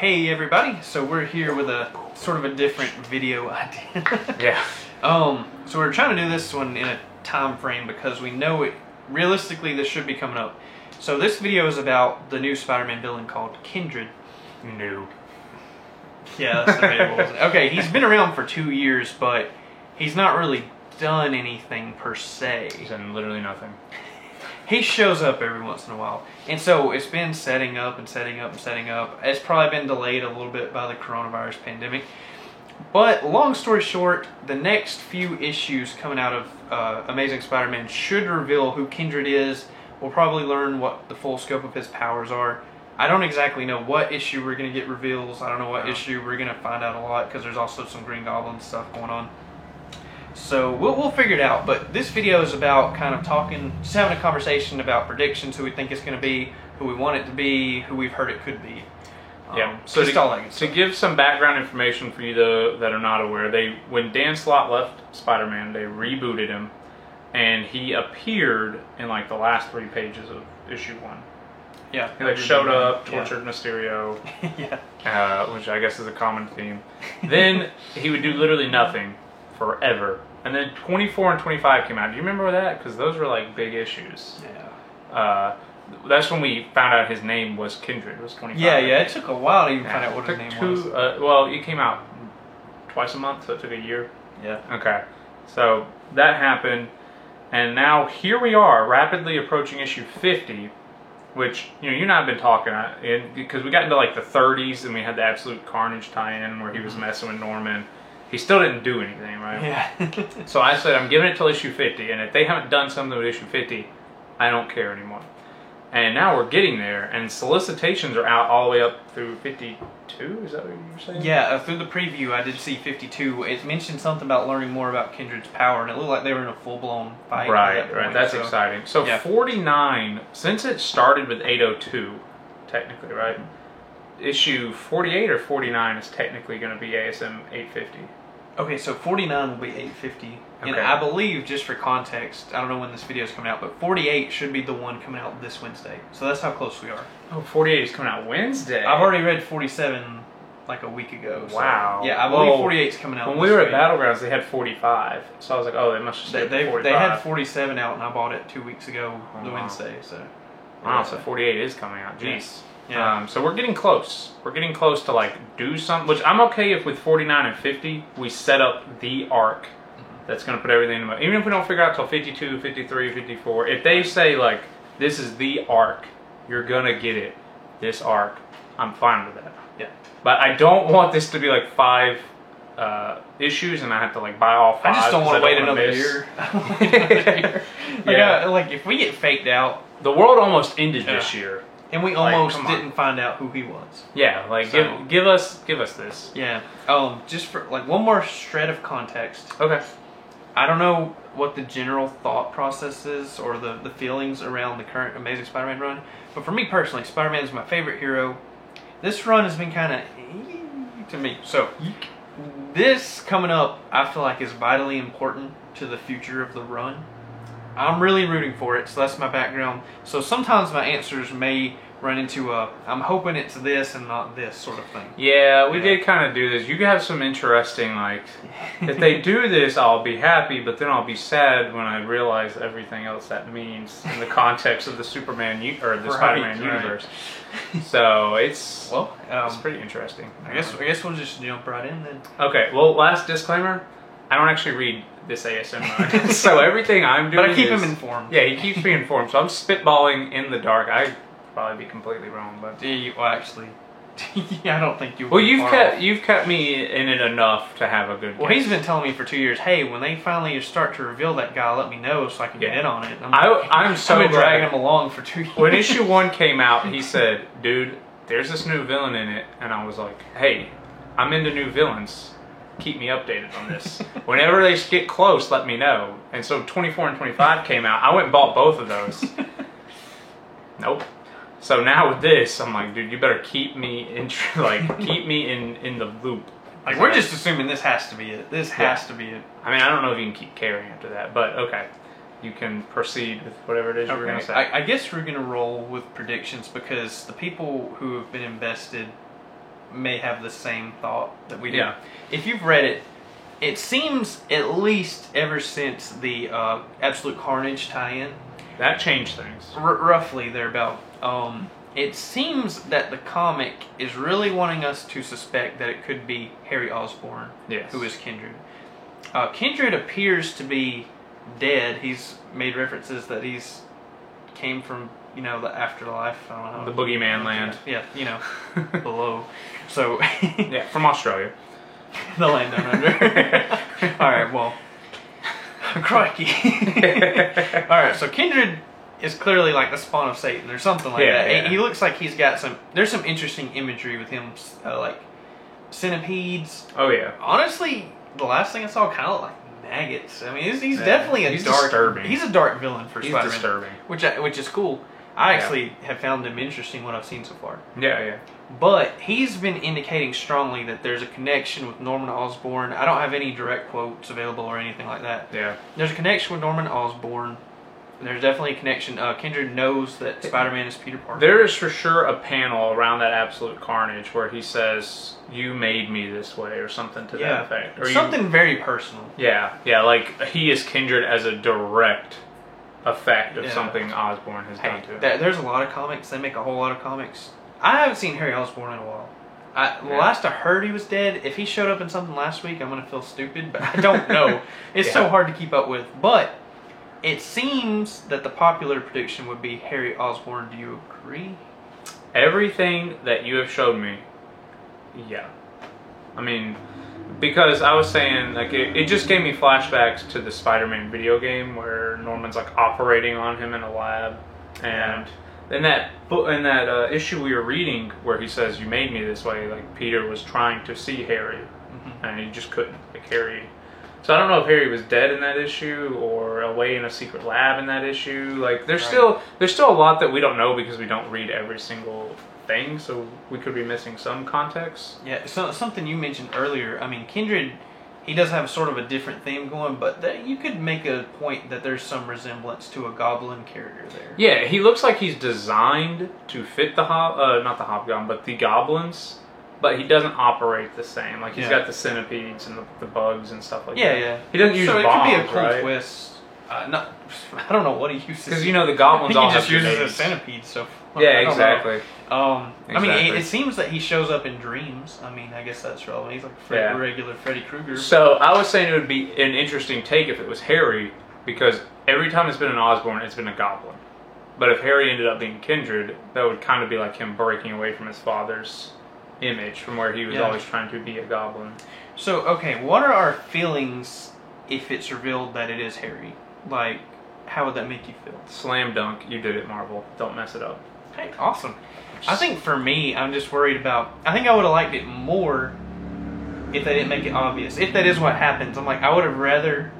Hey everybody, so we're here with a sort of a different video idea. Yeah. So we're trying to do this one in a time frame because we know it, realistically this should be coming up. So this video is about the new Spider-Man villain called Kindred. New. Yeah, that's debatable. Isn't it? Okay, he's been around for 2 years, but he's not really done anything per se. He's done literally nothing. He shows up every once in a while. And so it's been setting up and setting up and setting up. It's probably been delayed a little bit by the coronavirus pandemic. But long story short, the next few issues coming out of Amazing Spider-Man should reveal who Kindred is. We'll probably learn what the full scope of his powers are. I don't exactly know what issue we're going to get reveals. I don't know what issue we're going to find out a lot because there's also some Green Goblin stuff going on. So we'll figure it out, but this video is about kind of talking, just having a conversation about predictions, who we think it's going to be, who we want it to be, who we've heard it could be. Yeah. So to give some background information for you that are not aware, when Dan Slott left Spider-Man, they rebooted him, and he appeared in like the last 3 pages of issue 1. Yeah. He like showed up, tortured Mysterio, yeah. Which I guess is a common theme. Then he would do literally nothing forever. And then 24 and 25 came out. Do you remember that? Because those were like big issues. Yeah. That's when we found out his name was Kindred. It was 25. Yeah, it took a while to even find out what his name was. Well, it came out twice a month, so it took a year. Yeah. Okay. So that happened. And now here we are, rapidly approaching issue 50, which, you and I have been talking, because we got into like the 30s and we had the Absolute Carnage tie-in where he was messing with Norman. He still didn't do anything, right? Yeah. So I said, I'm giving it till issue 50, and if they haven't done something with issue 50, I don't care anymore. And now we're getting there, and solicitations are out all the way up through 52, is that what you were saying? Yeah, through the preview I did see 52. It mentioned something about learning more about Kindred's power, and it looked like they were in a full-blown fight. Right, that's exciting. So yeah. 49, since it started with 802, technically, right? Issue 48 or 49 is technically going to be ASM 850. Okay, so 49 will be 850. Okay. And I believe, just for context, I don't know when this video is coming out, but 48 should be the one coming out this Wednesday. So that's how close we are. Oh, 48 is coming out Wednesday? I've already read 47 like a week ago. So. Wow. Yeah, I believe 48 is coming out when we were at Battlegrounds, they had 45. So I was like, oh, they must just have 45. They had 47 out, and I bought it 2 weeks ago, Wednesday. So. Wow, so 48 is coming out. Jeez. Yes. Yeah. So we're getting close. We're getting close to like do something, which I'm okay if with 49 and 50 we set up the arc that's going to put everything in. Even if we don't figure out till 52, 53, 54, if they say like this is the arc, you're gonna get it. This arc, I'm fine with that. Yeah. But I don't want this to be like 5 issues and I have to like buy all 5. I just don't want to wait another year. Yeah. Like if we get faked out, the world almost ended this year. And we almost didn't find out who he was. Yeah, like so, give us this. Yeah. Just for like one more shred of context. Okay. I don't know what the general thought process is or the feelings around the current Amazing Spider-Man run, but for me personally, Spider-Man is my favorite hero. This run has been kind of to me. So this coming up, I feel like is vitally important to the future of the run. I'm really rooting for it, so that's my background. So sometimes my answers may run into I'm hoping it's this and not this sort of thing. Yeah, we did kind of do this. You have some interesting, like, if they do this, I'll be happy, but then I'll be sad when I realize everything else that means in the context of the Superman or the Spider-Man universe. So it's pretty interesting. I guess we'll just jump right in then. Okay. Well, last disclaimer: I don't actually read this ASM so everything I'm doing, but I keep him informed. Yeah, he keeps me informed. So I'm spitballing in the dark. I'd probably be completely wrong, but well, actually, I don't think you. Well, you've kept me in it enough to have a good. Well, he's been telling me for 2 years, hey, when they finally start to reveal that guy, let me know so I can get in on it. I'm so I've been dragging him along for 2 years. When issue 1 came out, he said, "Dude, there's this new villain in it," and I was like, "Hey, I'm into new villains. Keep me updated on this. Whenever they get close, let me know." And so 24 and 25 came out. I went and bought both of those. Nope. So now with this, I'm like, dude, you better keep me in the loop. Like we're just assuming this has to be it. This has to be it. I mean, I don't know if you can keep carrying after that, but okay. You can proceed with whatever it is you're going to say. I guess we're going to roll with predictions because the people who have been invested may have the same thought that we do. Yeah. If you've read it, it seems at least ever since the Absolute Carnage tie-in, That changed things. roughly thereabout. It seems that the comic is really wanting us to suspect that it could be Harry Osborn, Yes. who is Kindred. Kindred appears to be dead. He's made references that he's came from, the afterlife. I don't know. The Boogeyman land. Yeah, below. So, Yeah, from Australia. the land down under. All right, well, crikey. All right, so Kindred is clearly like the spawn of Satan or something like that. Yeah. He looks like he's got there's some interesting imagery with him, like centipedes. Oh yeah. Honestly, the last thing I saw kind of like maggots. I mean, he's definitely he's dark. disturbing. He's a dark villain for He's Spider-Man, disturbing. which is cool. I actually have found him interesting what I've seen so far. Yeah. But he's been indicating strongly that there's a connection with Norman Osborn. I don't have any direct quotes available or anything like that. Yeah. There's a connection with Norman Osborn. There's definitely a connection. Kindred knows that Spider-Man is Peter Parker. There is for sure a panel around that Absolute Carnage where he says, "You made me this way," or something to that effect. Or something very personal. Yeah, like he is Kindred as a direct effect of something Osborn has done to him. There's a lot of comics. They make a whole lot of comics. I haven't seen Harry Osborn in a while. Last I heard he was dead. If he showed up in something last week, I'm going to feel stupid, but I don't know. It's so hard to keep up with. But it seems that the popular prediction would be Harry Osborn. Do you agree? Everything that you have showed me, yeah. I mean, because I was saying, like, it just gave me flashbacks to the Spider-Man video game where Norman's like operating on him in a lab, and in that issue we were reading where he says, "You made me this way," like Peter was trying to see Harry, and he just couldn't. Like Harry. So I don't know if Harry was dead in that issue or away in a secret lab in that issue. Like there's still a lot that we don't know because we don't read every single thing, so we could be missing some context. Yeah, so something you mentioned earlier. I mean, Kindred, he does have sort of a different theme going, but you could make a point that there's some resemblance to a Goblin character there. Yeah, he looks like he's designed to fit not the Hobgoblin, but the goblins. But he doesn't operate the same. Like he's got the centipedes and the bugs and stuff like that. Yeah. He doesn't use bombs, it could be a cool right? twist. I don't know what he uses. Because the goblins all he have just uses a grenades. centipede. So Yeah, exactly. I mean, Exactly. it seems that he shows up in dreams. I mean, I guess that's relevant. He's like a regular Freddy Krueger. So I was saying it would be an interesting take if it was Harry, because every time it's been an Osborn, it's been a goblin. But if Harry ended up being Kindred, that would kind of be like him breaking away from his father's image, from where he was always trying to be a goblin. So, okay, what are our feelings if it's revealed that it is Harry? Like, how would that make you feel? Slam dunk, you did it, Marvel. Don't mess it up. Hey, awesome. I think for me, I'm just worried about... I think I would have liked it more if they didn't make it obvious. If that is what happens, I'm like, I would have rather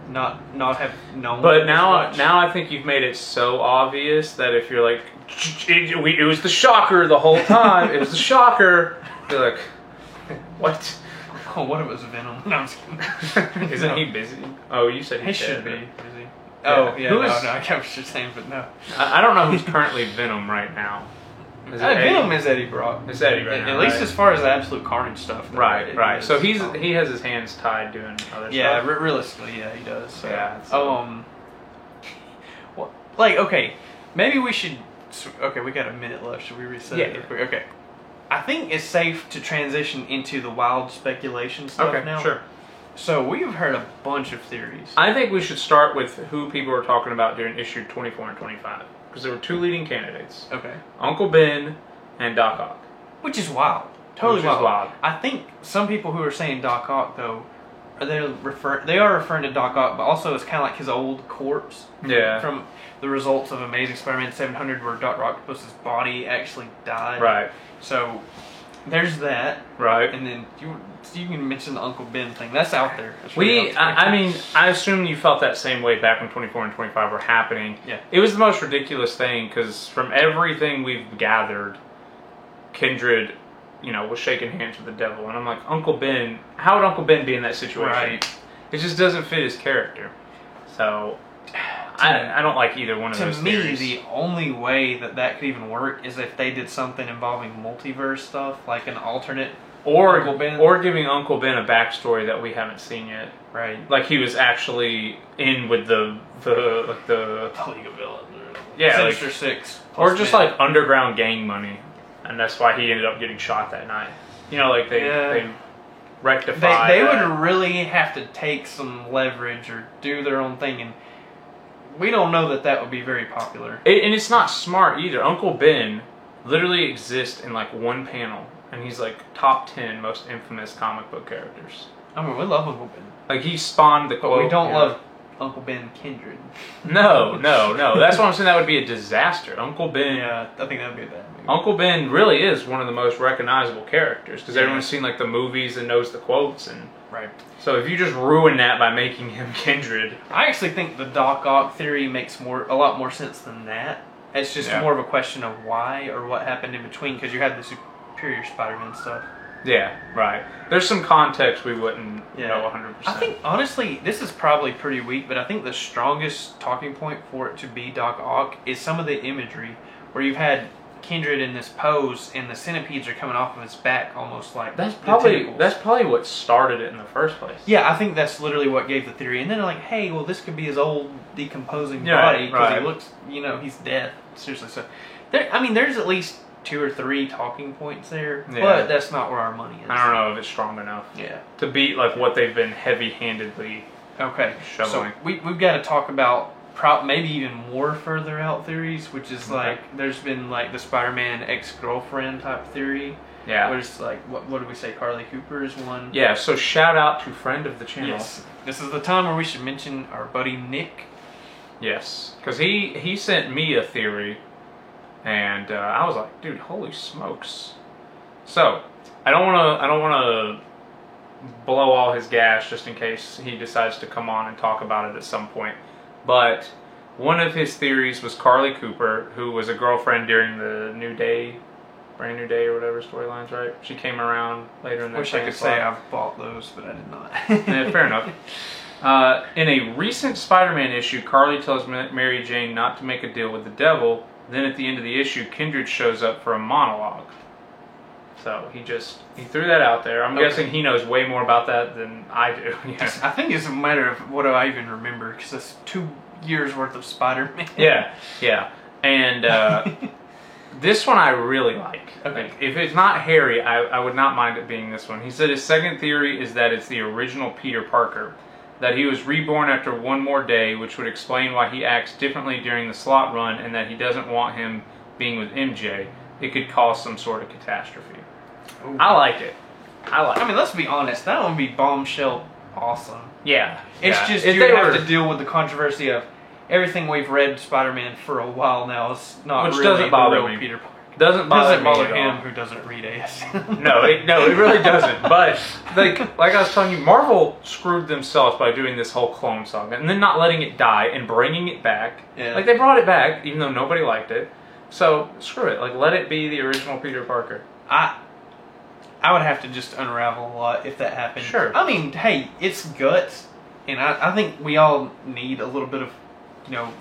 not have known. But now I think you've made it so obvious that if you're like, it was the shocker the whole time, it was the shocker, you're like, what? Oh, what if it was Venom? No, I'm just kidding. Isn't he busy? Oh, you said He he's should dead, be right? busy. Oh, yeah, Who no, is- I get what you're saying, but no. I don't know who's currently Venom right now. Is it Venom Eddie? is Eddie Brock. It's Eddie right now, At least right? as far as the Absolute Carnage stuff. Right. So he he has his hands tied doing other Yeah, stuff. realistically, yeah, he does. So. Yeah, so- Well, like, okay, maybe we should. Okay, we got a minute left. Should we reset it? Yeah. Real quick? Okay. I think it's safe to transition into the wild speculation stuff Okay, now. sure. So we've heard a bunch of theories. I think we should start with who people were talking about during issue 24 and 25. Because there were two leading candidates. Okay. Uncle Ben and Doc Ock. Which is wild. Totally Which is wild. I think some people who are saying Doc Ock, though, they are referring to Doc Ock, but also it's kind of like his old corpse. Yeah. From the results of Amazing Spider-Man 700, where Dr. Octopus's body actually died. Right. So there's that. Right. And then you can mention the Uncle Ben thing. That's out there. That's really out there. I mean, I assume you felt that same way back when 24 and 25 were happening. Yeah. It was the most ridiculous thing because from everything we've gathered, Kindred, was shaking hands with the devil. And I'm like, Uncle Ben, how would Uncle Ben be in that situation? Right. It just doesn't fit his character. So, I don't like either one of To those me, theories. the only way that could even work is if they did something involving multiverse stuff, like an alternate Uncle Ben. Or giving Uncle Ben a backstory that we haven't seen yet. Right. Like he was actually in with the League of Villains. Yeah, Sinister like, Six. or just Ben. like underground gang money, and that's why he ended up getting shot that night. You know, like they rectify. They that. would really have to take some leverage or do their own thing, and we don't know that would be very popular. And it's not smart either. Uncle Ben literally exists in like one panel, and he's like top 10 most infamous comic book characters. I mean, we love Uncle Ben, Like he spawned the but quote. we don't love Uncle Ben Kindred. No. That's why I'm saying that would be a disaster. Uncle Ben. Yeah, I think that would be a bad movie. Uncle Ben really is one of the most recognizable characters because Yeah. everyone's seen like the movies and knows the quotes, and Right. so if you just ruin that by making him Kindred, I actually think the Doc Ock theory makes a lot more sense than that. It's just Yeah. more of a question of why or what happened in between, because you had the Superior Spider-Man stuff. yeah, right. There's some context we wouldn't know 100%. I think, honestly, this is probably pretty weak, but I think the strongest talking point for it to be Doc Ock is some of the imagery where you've had Kindred in this pose and the centipedes are coming off of his back almost like that's the probably tentacles. what started it in the first place. Yeah, I think that's literally what gave the theory. And then they're like, hey, well, this could be his old decomposing Yeah, body because right. he looks, he's dead. Seriously. So, there's at least 2 or 3 talking points there, Yeah. but that's not where our money is. I don't know if it's strong enough Yeah. to beat like what they've been heavy-handedly. Okay. Shoveling. So we've got to talk about maybe even more further out theories, which is like there's been like the Spider-Man ex-girlfriend type theory. Yeah. Where it's like what did we say? Carly Cooper is one. Yeah. So shout out to friend of the channel. Yes. This is the time where we should mention our buddy Nick. Yes, because he sent me a theory, and I was like, dude, holy smokes. So I don't want to blow all his gas just in case he decides to come on and talk about it at some point. But one of his theories was Carly Cooper, who was a girlfriend during the Brand New Day or whatever storylines, right? She came around later in the Wish I could say I've bought those, but I did not. Yeah, fair enough. In a recent Spider-Man issue, Carly tells Mary Jane not to make a deal with the devil. Then at the end of the issue, Kindred shows up for a monologue. So he threw that out there. I'm guessing he knows way more about that than I do. Yeah. I think it's a matter of what do I even remember, because it's 2 years worth of Spider-Man. Yeah. And this one I really like. Okay. Like, if it's not Harry, I would not mind it being this one. He said his second theory is that it's the original Peter Parker. That he was reborn after one more day, which would explain why he acts differently during the slot run, and that he doesn't want him being with MJ. It could cause some sort of catastrophe. Ooh. I like it. I mean, let's be honest. That would be bombshell awesome. Yeah. It's yeah. just If you they have were- to deal with the controversy of everything we've read Spider-Man for a while now. It's not Which really doesn't the bother real me. Peter Parker. Doesn't bother, me at him all. who doesn't read ASM. No, it really doesn't. But like I was telling you, Marvel screwed themselves by doing this whole clone saga and then not letting it die and bringing it back. Yeah. Like they brought it back even though nobody liked it. So screw it. Like let it be the original Peter Parker. I would have to just unravel a lot if that happened. Sure. I mean, hey, it's guts, and I think we all need a little bit of,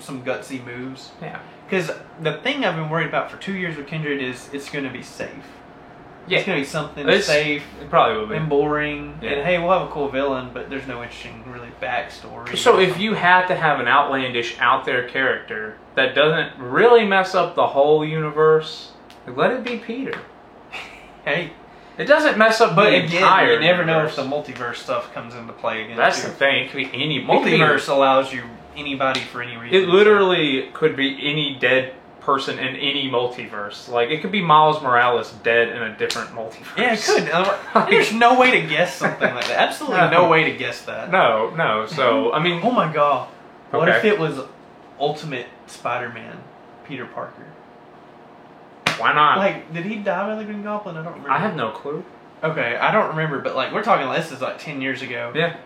some gutsy moves. Yeah. Because the thing I've been worried about for 2 years with Kindred is it's going to be safe. Yeah. It's going to be something It's- safe It probably will be. and boring. Yeah. And hey, we'll have a cool villain, but there's no interesting, really, backstory. So if you had to have an outlandish, out there character that doesn't really mess up the whole universe, let it be Peter. Hey, It doesn't mess up but the again, entire you never know if universe. the multiverse stuff comes into play again. That's too. the thing. It could be any Multiverse allows you anybody for any reason. It literally could be any dead person in any multiverse. Like it could be Miles Morales dead in a different multiverse. Yeah, it could. There's no way to guess something like that. Absolutely no way to guess that. No. So I mean, Oh my god. What Okay. if it was Ultimate Spider-Man, Peter Parker? why not? Like, did he die by the Green Goblin? I don't remember. I have no clue. Okay, I don't remember, but like, we're talking like this is like 10 years ago. Yeah.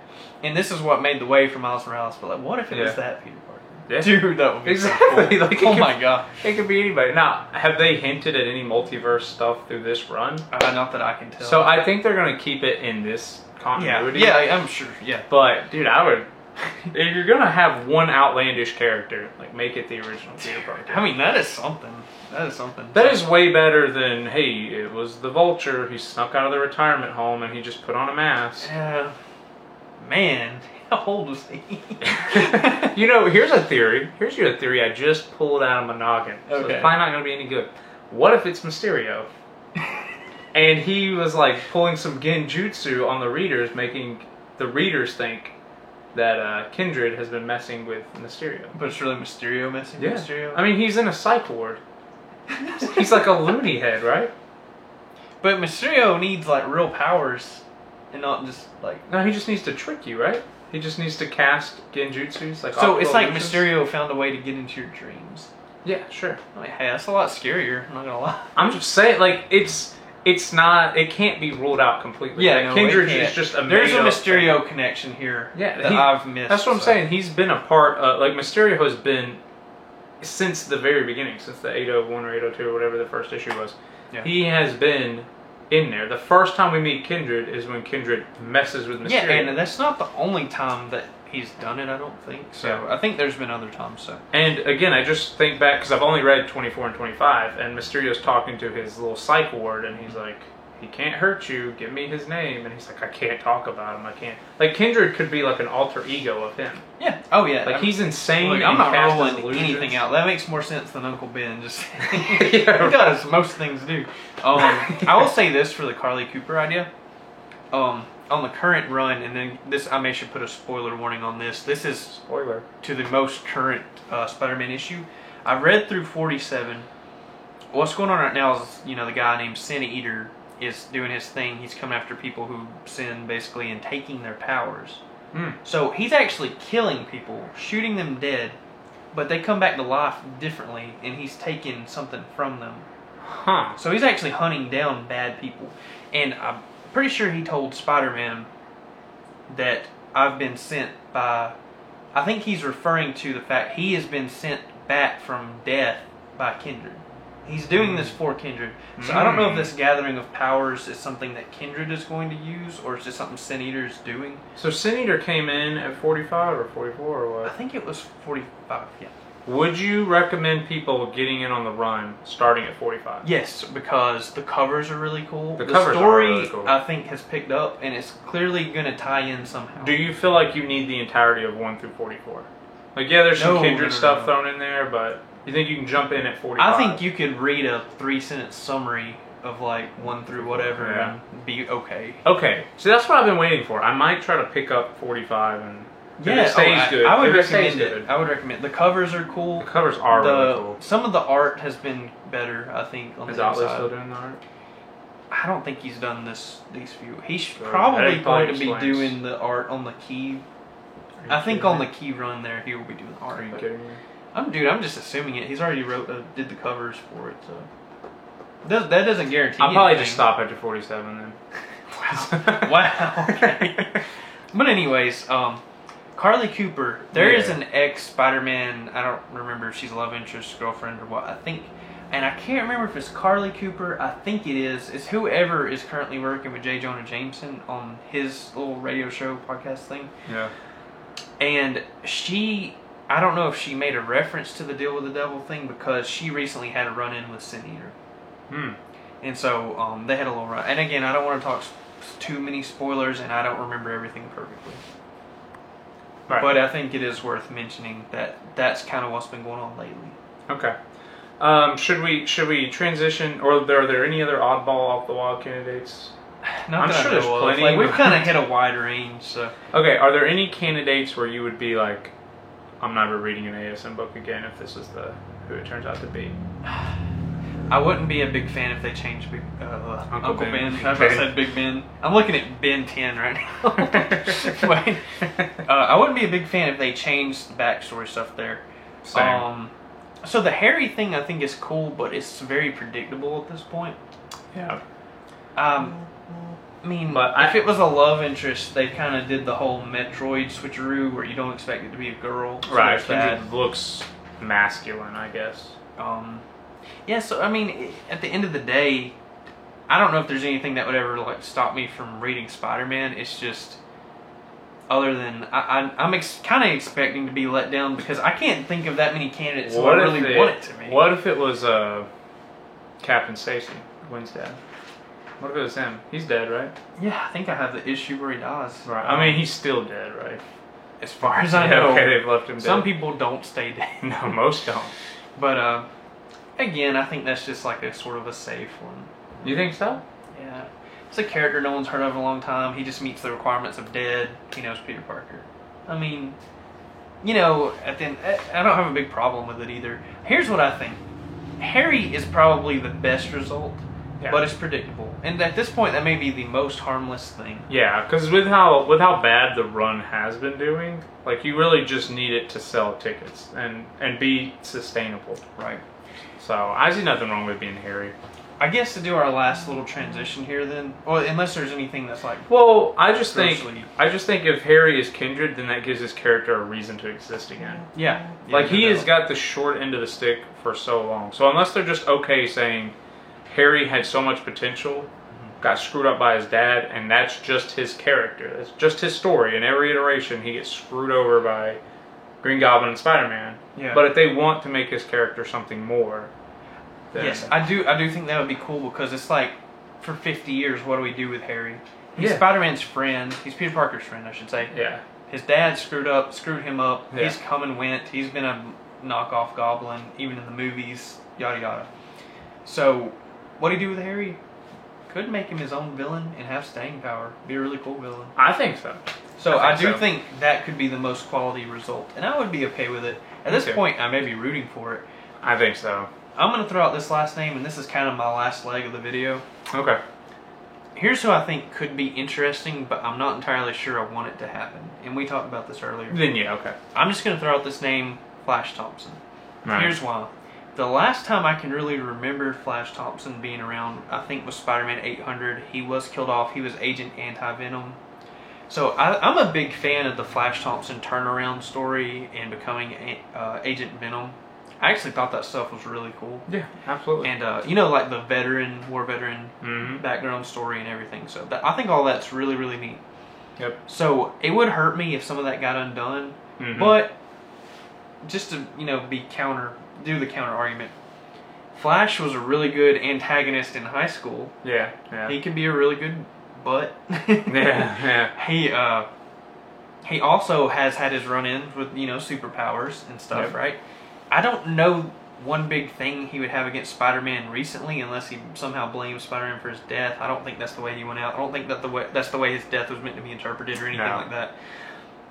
And this is what made the way for Miles Morales, but like, what if it was Yeah. that Peter Parker? Yeah. Dude, that would be Exactly. so cool. Like, it oh could- my god. It could be anybody. Now, have they hinted at any multiverse stuff through this run? Not that I can tell. So I think they're gonna keep it in this yeah, continuity. yeah, I'm sure. Yeah. But dude, I If you're gonna have one outlandish character, like make it the original Peter Parker. I mean, that is something. That is something. That is way better than, hey, it was the Vulture. He snuck out of the retirement home and he just put on a mask. Yeah. Man, how old was he? You know, here's a theory. Here's a theory I just pulled out of my noggin. So Okay. it's probably not going to be any good. What if it's Mysterio? And he was like pulling some genjutsu on the readers, making the readers think that Kindred has been messing with Mysterio. But it's really Mysterio messing with Mysterio? I mean, he's in a psych ward. He's like a loony head, right? But Mysterio needs like real powers and not just like... No, he just needs to trick you, right? He just needs to cast genjutsus. Like So it's like illusions. Mysterio found a way to get into your dreams. Yeah, sure. Like, hey, that's a lot scarier, I'm not gonna lie. I'm just saying, like, it's not, it can't be ruled out completely. Yeah, like, no, Kindred it can't. is just a There's a made-up Mysterio thing. connection here Yeah, that I've missed. That's what I'm so. saying. He's been a part of, like, Mysterio has been, since the very beginning, since the 801 or 802 or whatever the first issue was, Yeah. he has been in there. The first time we meet Kindred is when Kindred messes with Mysterio. Yeah, and that's not the only time that he's done it, I don't think. So Yeah. I think there's been other times, so. And again, I just think back, because I've only read 24 and 25, and Mysterio's talking to his little psych ward, and he's like, he can't hurt you, give me his name. And he's like, I can't talk about him, I can't. Like, Kindred could be like an alter ego of him. Yeah. Oh, yeah. Like, he's insane. Look, and I'm not casts rolling illusions. anything out. That makes more sense than Uncle Ben. Just Yeah, he does. Most things do. I will say this for the Carly Cooper idea. On the current run, and then this, I may should put a spoiler warning on this. This is Spoiler. to the most current Spider-Man issue. I read through 47. What's going on right now is, you know, the guy named Sin Eater is doing his thing. He's coming after people who sin, basically, and taking their powers. So he's actually killing people, shooting them dead, but they come back to life differently, and he's taking something from them. Huh. So he's actually hunting down bad people. And I'm pretty sure he told Spider-Man that I've been sent by... I think he's referring to the fact he has been sent back from death by Kindred. He's doing this for Kindred. So I don't know if this gathering of powers is something that Kindred is going to use, or is it something Sin Eater is doing. So Sin Eater came in at 45 or 44 or I what? think it was 45, yeah. Would you recommend people getting in on the run starting at 45? Yes, because the covers are really cool. The covers are story, really cool. I think, has picked up, and it's clearly going to tie in somehow. Do you feel like you need the entirety of 1 through 44? Like, yeah, there's some No, Kindred no. stuff thrown in there, but you think you can jump in at 45? I think you could read a 3-sentence summary of like 1 through whatever Yeah. and be okay. Okay, so that's what I've been waiting for. I might try to pick up 45 and if it stays good. I would If it stays recommend good. it. I would recommend. The covers are cool. The covers are really cool. Some of the art has been better, I think, on Is the Otley inside. still doing the art? I don't think he's done these few. He's Sure. probably That going to be explains. doing the art on the key. I think on the key run there, he will be doing the art. Are you but- kidding me? I'm just assuming it. He's already did the covers for it, so that doesn't guarantee. I'll probably anything. just stop after 47 then. Wow. Okay. But anyways, Carly Cooper. There is Yeah. an ex Spider-Man. I don't remember if she's a love interest, girlfriend, or what. I think, and I can't remember if it's Carly Cooper. I think it is. It's whoever is currently working with J. Jonah Jameson on his little radio show podcast thing. Yeah. And she, I don't know if she made a reference to the Deal with the Devil thing, because she recently had a run-in with Sin Eater. And so they had a little run. And again, I don't want to talk too many spoilers, and I don't remember everything perfectly. Right. But I think it is worth mentioning that that's kind of what's been going on lately. Okay. Should we transition, or are there any other oddball off the wall candidates? Not I'm that I sure there's know of. plenty, Like, we've but- kind of hit a wide range, so. Okay, are there any candidates where you would be like, I'm never reading an ASM book again if this is who it turns out to be? I wouldn't be a big fan if they changed Uncle Ben. Ben. I was about to say Big Ben. I'm looking at Ben 10 right now. Wait. I wouldn't be a big fan if they changed the backstory stuff there. Same. So the Harry thing I think is cool, but it's very predictable at this point. Yeah. I mean, But if it was a love interest, they kind of did the whole Metroid switcheroo where you don't expect it to be a girl. So Right, there's that. Kindred looks masculine, I guess. Yeah, so I mean, at the end of the day, I don't know if there's anything that would ever like stop me from reading Spider-Man. It's just other than I'm kind of expecting to be let down because I can't think of that many candidates who I really want it to be. What if it was Captain Stacy, Gwen's dad? What if it was him? He's dead, right? Yeah, I think I have the issue where he dies. Right. I mean, he's still dead, right? As far as I know. Okay, they've left him dead. Some people don't stay dead. No, most don't. But again, I think that's just like a sort of a safe one. You think so? Yeah. It's a character no one's heard of in a long time. He just meets the requirements of dead. He knows Peter Parker. I mean, you know, at the end, I don't have a big problem with it either. Here's what I think. Harry is probably the best result. Yeah. But it's predictable, and at this point, that may be the most harmless thing. Yeah, because with how bad the run has been doing, like you really just need it to sell tickets and be sustainable. Right. So I see nothing wrong with being Harry. I guess to do our last little transition here, then, well, unless there's anything that's like. Well, I just think if Harry is Kindred, then that gives his character a reason to exist again. Yeah. Like he has got the short end of the stick for so long. So unless they're just okay saying Harry had so much potential, got screwed up by his dad, and that's just his character. That's just his story. In every iteration, he gets screwed over by Green Goblin and Spider-Man. Yeah. But if they want to make his character something more, then yes, I do think that would be cool because it's like, for 50 years, what do we do with Harry? He's Spider-Man's friend. He's Peter Parker's friend, I should say. Yeah. His dad screwed him up. Yeah. He's come and went. He's been a knockoff Goblin, even in the movies, yada yada. So, what do you do with Harry? Could make him his own villain and have staying power. Be a really cool villain. I think so. So I do think that could be the most quality result, and I would be okay with it. At this point, I may be rooting for it. I think so. I'm going to throw out this last name, and this is kind of my last leg of the video. Okay. Here's who I think could be interesting, but I'm not entirely sure I want it to happen. And we talked about this earlier. Then yeah, okay. I'm just going to throw out this name, Flash Thompson. Right. Here's why. The last time I can really remember Flash Thompson being around, I think, was Spider-Man 800. He was killed off. He was Agent Anti-Venom. So I'm a big fan of the Flash Thompson turnaround story and becoming Agent Venom. I actually thought that stuff was really cool. Yeah, absolutely. And, you know, like the war veteran background story and everything. So I think all that's really, really neat. Yep. So it would hurt me if some of that got undone. But just to, you know, do the counter argument. Flash was a really good antagonist in high school. Yeah, yeah. He could be a really good butt. Yeah. He also has had his run-ins with, you know, superpowers and stuff, right? I don't know one big thing he would have against Spider-Man recently, unless he somehow blames Spider-Man for his death. I don't think that's the way he went out. I don't think that's the way his death was meant to be interpreted or anything like that.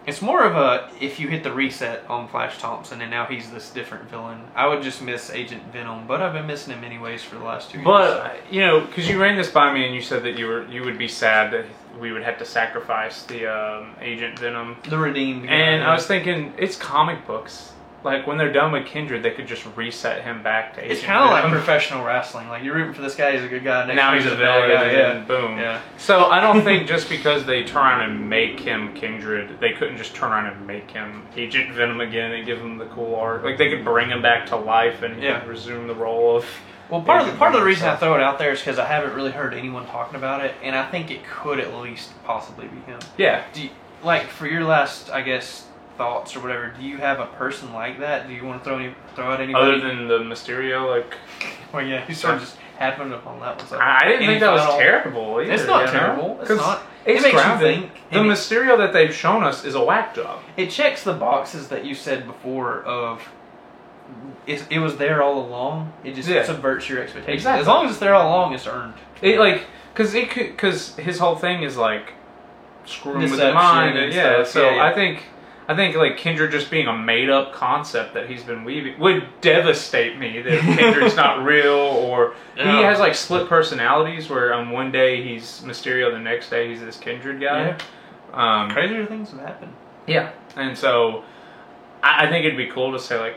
It's more of a, if you hit the reset on Flash Thompson and now he's this different villain. I would just miss Agent Venom, but I've been missing him anyways for the last 2 years. But, you know, because you ran this by me and you said that you would be sad that we would have to sacrifice the Agent Venom. The redeemed guy. And I was thinking, it's comic books. Like, when they're done with Kindred, they could just reset him back to Agent It's kind of like Venom. professional wrestling. Like, you're rooting for this guy, he's a good guy. Next now he's a villain, and boom. Yeah. So I don't think just because they turn around and make him Kindred, they couldn't just turn around and make him Agent Venom again and give him the cool art. Like, they could bring him back to life and he could resume the role of... Well, part of the reason I throw it out there is because I haven't really heard anyone talking about it, and I think it could at least possibly be him. Yeah. Like, for your last, I guess, thoughts or whatever, do you have a person like that? Do you want to throw out anybody? Other than the Mysterio, like... Well, yeah, you sort of just happened upon that one. So I didn't think that was terrible either. It's not terrible. It's not. It makes grounded. you think. The Mysterio that they've shown us is a whack job. It checks the boxes that you said before of... It was there all along. It just subverts your expectations. Exactly. As long as it's there all along, it's earned. Because his whole thing is like screwing with the mind. And stuff. So yeah. I think like Kindred just being a made up concept that he's been weaving would devastate me. That Kindred's not real, or he has like split personalities where on one day he's Mysterio, the next day he's this Kindred guy. Yeah. Crazier things have happened. Yeah, and so I think it'd be cool to say like,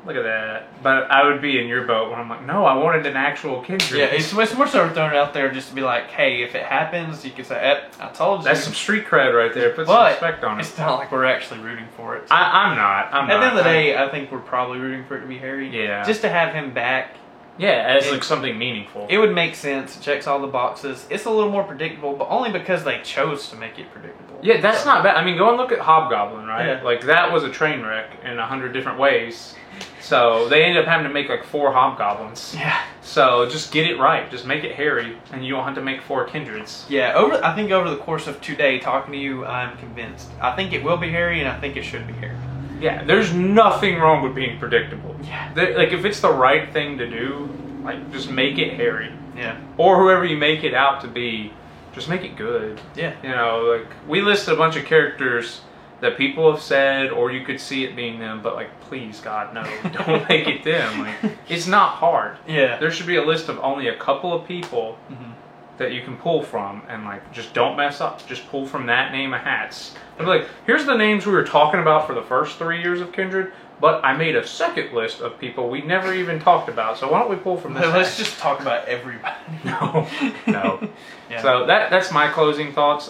look at that. But I would be in your boat when I'm like, no, I wanted an actual Kindred. Yeah, it's more sort of throwing it out there just to be like, hey, if it happens, you can say, I told you. That's some street cred right there. Put some respect on it. It's not like we're actually rooting for it. So. I'm not. At the end of the day, I think we're probably rooting for it to be Harry. Yeah. Just to have him back Yeah, as like something meaningful. It would make sense. It checks all the boxes. It's a little more predictable, but only because they chose to make it predictable. Yeah, that's not bad. I mean, go and look at Hobgoblin, right? Yeah. Like, that was a train wreck in 100 different ways. So they ended up having to make like 4 Hobgoblins. Yeah. So just get it right. Just make it hairy, and you don't have to make 4 Kindreds. Yeah, I think over the course of today, talking to you, I'm convinced. I think it will be hairy, and I think it should be hairy. Yeah, there's nothing wrong with being predictable. Yeah. Like, if it's the right thing to do, like, just make it hairy. Yeah. Or whoever you make it out to be, just make it good. Yeah. You know, like, we listed a bunch of characters that people have said, or you could see it being them, but, like, please, God, no, don't make it them. Like, it's not hard. Yeah. There should be a list of only a couple of people Mhm. that you can pull from, and, like, just don't mess up. Just pull from that name of hats. I'm like, here's the names we were talking about for the first 3 years of Kindred, but I made a second list of people we never even talked about, so why don't we pull from this Let's hat? just talk about everybody. No. Yeah. So that's my closing thoughts.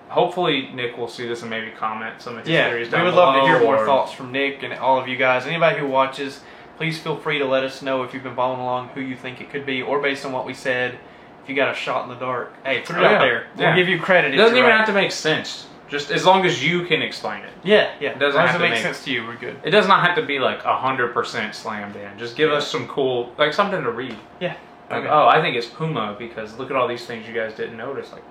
Hopefully Nick will see this and maybe comment some of his theories we down would love to hear below, more or- thoughts from Nick and all of you guys. Anybody who watches, please feel free to let us know if you've been following along, who you think it could be, or based on what we said, if you got a shot in the dark. Hey, put it Oh, out yeah. there. We'll Yeah. give you credit. It doesn't if you're even right. have to make sense. Just as long as you can explain it. Yeah. It doesn't as long as have it to makes make- sense to you, we're good. It does not have to be like 100% slammed in. Just give us some cool, like something to read. Yeah. Like, Okay. oh, I think it's Puma because look at all these things you guys didn't notice. Like,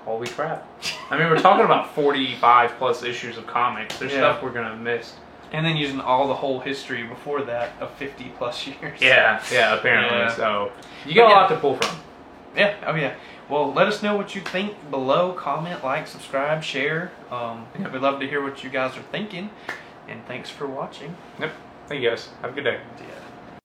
holy crap. I mean, we're talking about 45 plus issues of comics. There's Yeah. stuff we're going to miss. And then using all the whole history before that of 50 plus years. Yeah, apparently. Yeah. So, you But got a yeah. lot to pull from. Yeah. Oh yeah. Well, let us know what you think below. Comment, like, subscribe, share. We'd love to hear what you guys are thinking. And thanks for watching. Yep. Thank you guys. Have a good day. Yeah.